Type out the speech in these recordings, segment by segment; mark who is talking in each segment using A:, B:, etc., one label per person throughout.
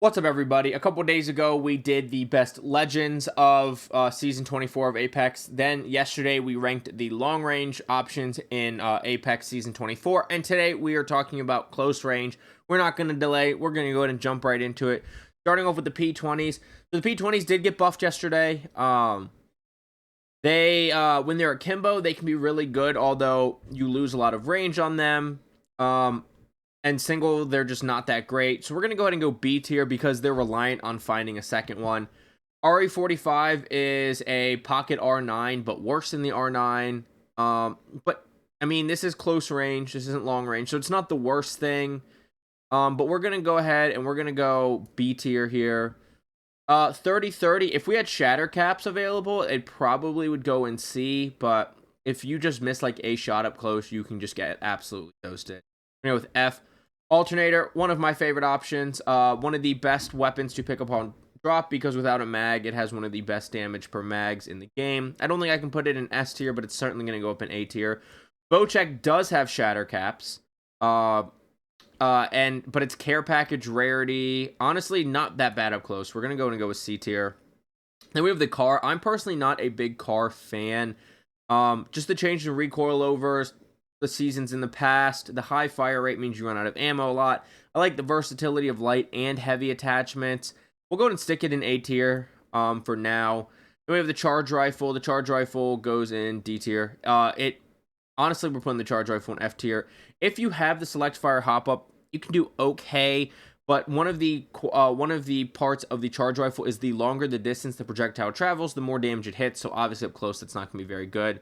A: What's up, everybody? A couple days ago, we did the best legends of Season 24 of Apex. Then, yesterday, we ranked the long-range options in Apex Season 24. And today, we are talking about close range. We're not going to delay. We're going to go ahead and jump right into it. Starting off with the P20s. So the P20s did get buffed yesterday. When they're akimbo, they can be really good, although you lose a lot of range on them. And single, they're just not that great. So we're going to go ahead and go B tier because they're reliant on finding a second one. RE45 is a pocket R9, but worse than the R9. But, I mean, this is close range. This isn't long range, so it's not the worst thing. But we're going to go ahead and we're going to go B tier here. 30-30, if we had shatter caps available, it probably would go in C. But if you just miss like a shot up close, you can just get absolutely toasted. You know, with F. Alternator, one of my favorite options. One of the best weapons to pick up on drop because without a mag, it has one of the best damage per mags in the game. I don't think I can put it in S tier, but it's certainly going to go up in A tier. Bocek does have shatter caps. But it's care package rarity. Honestly, not that bad up close. We're going to go with C tier. Then we have the car. I'm personally not a big car fan. Just the change in recoil overs, the seasons in the past. The high fire rate means you run out of ammo a lot. I like the versatility of light and heavy attachments. We'll go ahead and stick it in A tier for now. Then we have the charge rifle. The charge rifle goes in D tier. Honestly, we're putting the charge rifle in F tier. If you have the select fire hop up, you can do okay. But one of the parts of the charge rifle is the longer the distance the projectile travels, the more damage it hits. So obviously up close, that's not going to be very good.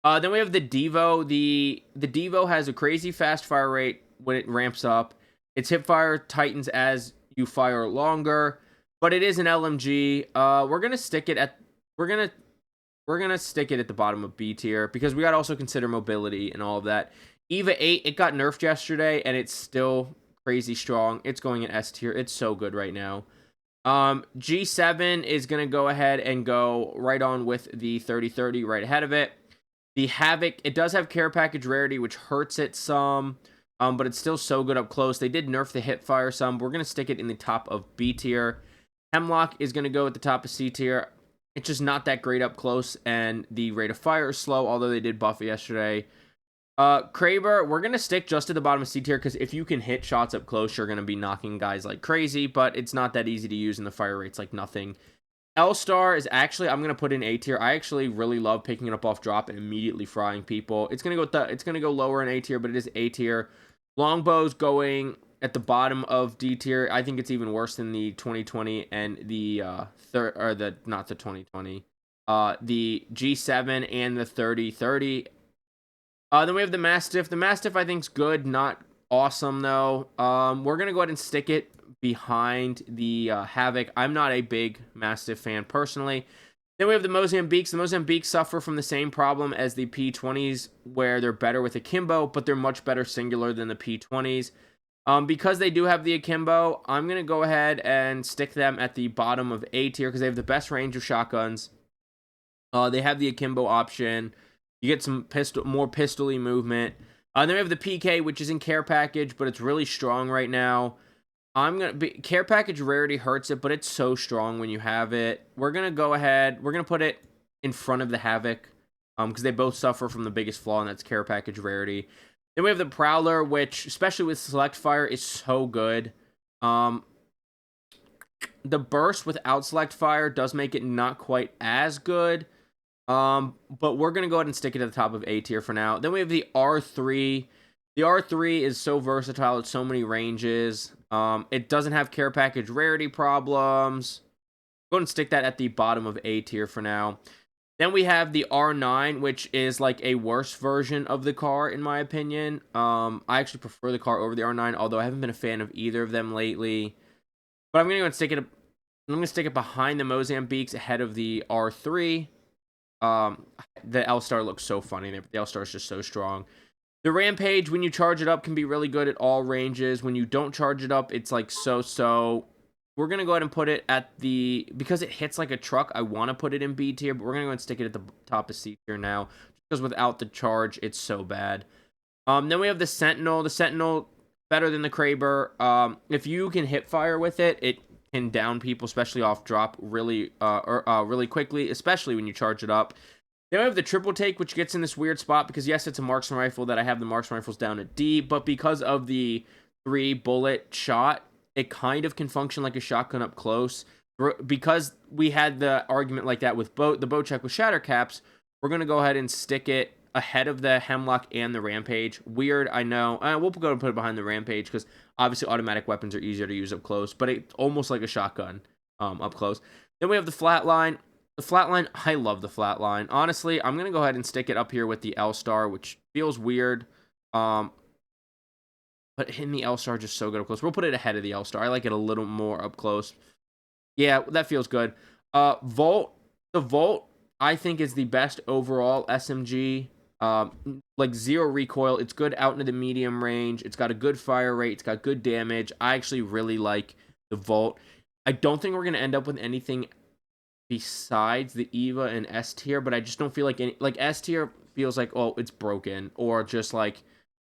A: Then we have the Devo. The Devo has a crazy fast fire rate when it ramps up. Its hip fire tightens as you fire longer, but it is an LMG. We're gonna stick it at the bottom of B tier because we gotta also consider mobility and all of that. EVA 8, it got nerfed yesterday and it's still crazy strong. It's going in S tier. It's so good right now. G7 is gonna go ahead and go right on with the 30-30 right ahead of it. The Havoc, it does have care package rarity, which hurts it some, but it's still so good up close. They did nerf the hip fire some. But we're going to stick it in the top of B tier. Hemlock is going to go at the top of C tier. It's just not that great up close, and the rate of fire is slow, although they did buff it yesterday. Kraber, we're going to stick just at the bottom of C tier, because if you can hit shots up close, you're going to be knocking guys like crazy, but it's not that easy to use, and the fire rate's like nothing. L-Star is actually, I'm going to put in A tier. I actually really love picking it up off drop and immediately frying people. It's going to go lower in A tier, but it is A tier. Longbow's going at the bottom of D tier. I think it's even worse than the 2020 and the the G7 and the 30-30. Then we have the Mastiff. The Mastiff I think's good, not awesome though. We're going to go ahead and stick it behind the Havoc. I'm not a big Mastiff fan personally. Then we have the Mozambiques. The Mozambiques suffer from the same problem as the P20s, where they're better with akimbo, but they're much better singular than the P20s. Because they do have the akimbo, I'm going to go ahead and stick them at the bottom of A tier because they have the best range of shotguns. They have the akimbo option. You get some more pistol-y movement. Then we have the PK, which is in care package, but it's really strong right now. Care package rarity hurts it, but it's so strong when you have it. We're gonna go ahead. We're gonna put it in front of the Havoc, because they both suffer from the biggest flaw, and that's care package rarity. Then we have the Prowler, which, especially with select fire, is so good. The burst without select fire does make it not quite as good. But we're gonna go ahead and stick it at the top of A tier for now. Then we have the R3. The R3 is so versatile at so many ranges. It doesn't have care package rarity problems. Go ahead and stick that at the bottom of A tier for now. Then we have the R9, which is like a worse version of the car, in my opinion. I actually prefer the car over the R9, although I haven't been a fan of either of them lately. But I'm going to go and stick it. I'm going to stick it behind the Mozambiques, ahead of the R3. The L-Star looks so funny there, but the L-Star is just so strong. The Rampage, when you charge it up, can be really good at all ranges. When you don't charge it up, it's like so-so. We're going to go ahead and put it at the... Because it hits like a truck, I want to put it in B tier, but we're going to go and stick it at the top of C tier now. Because without the charge, it's so bad. Then we have the Sentinel. The Sentinel, better than the Kraber. If you can hip fire with it, it can down people, especially off drop, really really quickly, especially when you charge it up. Then we have the triple take, which gets in this weird spot because yes, it's a marksman rifle that I have the marksman rifles down at D, but because of the 3-bullet shot, it kind of can function like a shotgun up close. Because we had the argument like that with the bow check with shatter caps, we're gonna go ahead and stick it ahead of the Hemlock and the Rampage. Weird, I know. We'll go and put it behind the Rampage because obviously automatic weapons are easier to use up close, but it's almost like a shotgun up close. Then we have the Flatline. The Flatline, I love the Flatline. Honestly, I'm going to go ahead and stick it up here with the L-Star, which feels weird. But hitting the L-Star just so good up close. We'll put it ahead of the L-Star. I like it a little more up close. Yeah, that feels good. Volt. The Volt, I think, is the best overall SMG. Like 0 recoil. It's good out into the medium range. It's got a good fire rate. It's got good damage. I actually really like the Volt. I don't think we're going to end up with anything besides the Eva and S tier, but I just don't feel like S tier feels like, oh, it's broken, or just like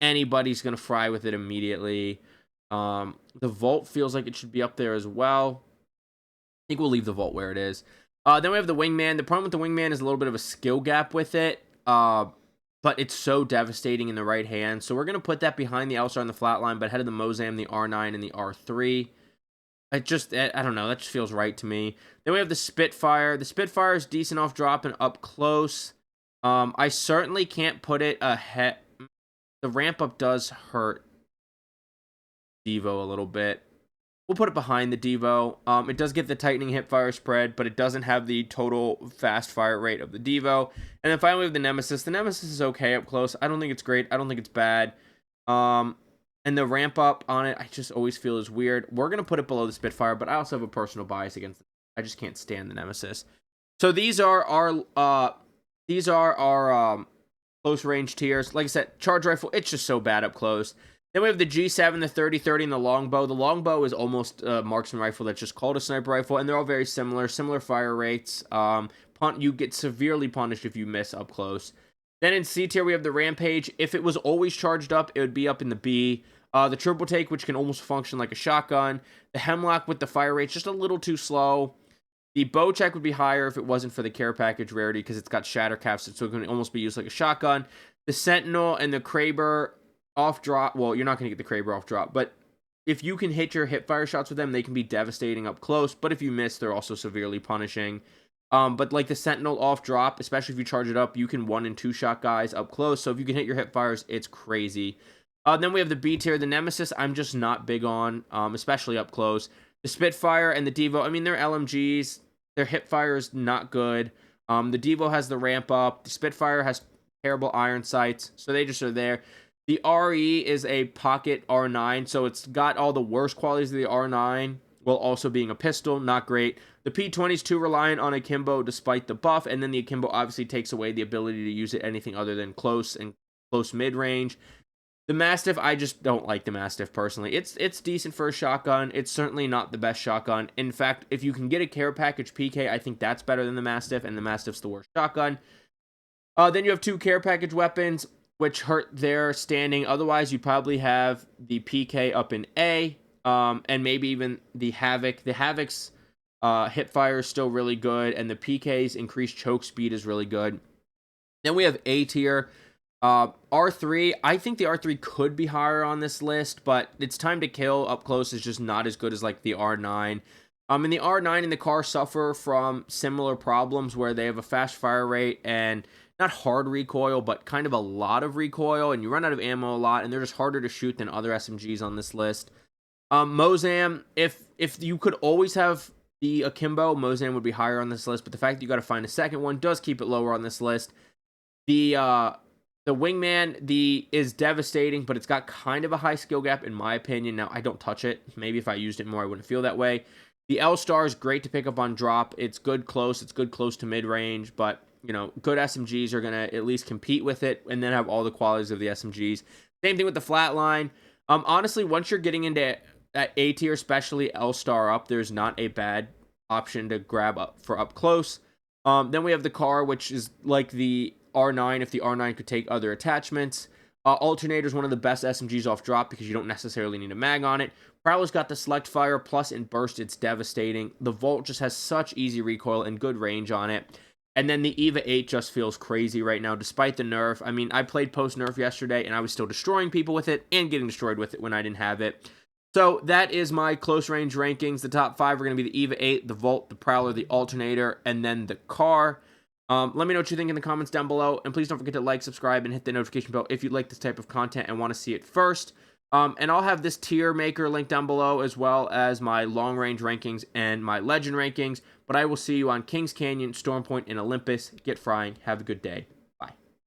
A: anybody's gonna fry with it immediately. The Volt feels like it should be up there as well. I think we'll leave the Volt where it is. Then we have the Wingman. The problem with the Wingman is a little bit of a skill gap with it, but it's so devastating in the right hand, so we're gonna put that behind the L-Star and the Flatline, but ahead of the Mozam, the R9, and the R3. I don't know, that just feels right to me. Then we have the Spitfire. The Spitfire is decent off drop and up close. I certainly can't put it ahead. The ramp up does hurt Devo a little bit. We'll put it behind the Devo. It does get the tightening hip fire spread, but it doesn't have the total fast fire rate of the Devo. And then finally we have the Nemesis. The Nemesis is okay up close. I don't think it's great. I don't think it's bad. And the ramp up on it, I just always feel is weird. We're going to put it below the Spitfire, but I also have a personal bias against it. I just can't stand the Nemesis. So these are our close range tiers. Like I said, charge rifle, it's just so bad up close. Then we have the G7, the 30-30, and the longbow. The longbow is almost a marksman rifle that's just called a sniper rifle, and they're all very similar fire rates. You get severely punished if you miss up close. Then in C tier, we have the Rampage. If it was always charged up, it would be up in the B. The Triple Take, which can almost function like a shotgun. The Hemlock with the fire rate, just a little too slow. The Bow Check would be higher if it wasn't for the care package rarity, because it's got shatter caps, so it can almost be used like a shotgun. The Sentinel and the Kraber off drop. Well, you're not going to get the Kraber off drop, but if you can hit your hip fire shots with them, they can be devastating up close. But if you miss, they're also severely punishing. But like the Sentinel off drop, especially if you charge it up, you can 1- and 2-shot guys up close. So if you can hit your hip fires, it's crazy. Then we have the B tier. The Nemesis, I'm just not big on, especially up close. The Spitfire and the Devo, I mean, they're LMGs. Their hip fire is not good. The Devo has the ramp up. The Spitfire has terrible iron sights, so they just are there. The RE is a pocket R9, so it's got all the worst qualities of the R9, while also being a pistol, not great. The P20 is too reliant on akimbo despite the buff, and then the akimbo obviously takes away the ability to use it anything other than close and close mid-range. The Mastiff, I just don't like the Mastiff personally. It's decent for a shotgun. It's certainly not the best shotgun. In fact, if you can get a care package PK, I think that's better than the Mastiff, and the Mastiff's the worst shotgun. Then you have 2 care package weapons, which hurt their standing. Otherwise, you probably have the PK up in A, and maybe even the Havoc. The Havoc's hip fire is still really good, and the PK's increased choke speed is really good. Then we have A tier. R3, I think the R3 could be higher on this list, but its time to kill up close is just not as good as like the R9. And the R9 and the car suffer from similar problems where they have a fast fire rate and not hard recoil, but kind of a lot of recoil, and you run out of ammo a lot, and they're just harder to shoot than other SMGs on this list. Mozam, if you could always have the akimbo, Mozam would be higher on this list, but the fact that you got to find a second one does keep it lower on this list. The Wingman is devastating, but it's got kind of a high skill gap in my opinion. Now, I don't touch it. Maybe if I used it more, I wouldn't feel that way. The L-Star is great to pick up on drop. It's good close. It's good close to mid-range, but, you know, good SMGs are going to at least compete with it and then have all the qualities of the SMGs. Same thing with the Flatline. Honestly, once you're getting into that A tier, especially L-Star up, there's not a bad option to grab up for up close. Then we have the car, which is like the R9 if the R9 could take other attachments. Alternator is one of the best SMGs off drop because you don't necessarily need a mag on it. Prowler's got the select fire, plus in burst it's devastating. The Volt just has such easy recoil and good range on it. And then the EVA 8 just feels crazy right now, despite the nerf. I mean, I played post-nerf yesterday, and I was still destroying people with it and getting destroyed with it when I didn't have it. So that is my close range rankings. The top 5 are going to be the EVA 8, the Volt, the Prowler, the Alternator, and then the Car. Let me know what you think in the comments down below, and please don't forget to like, subscribe, and hit the notification bell if you like this type of content and want to see it first. And I'll have this tier maker link down below, as well as my long range rankings and my legend rankings. But I will see you on Kings Canyon, Storm Point, and Olympus. Get frying. Have a good day.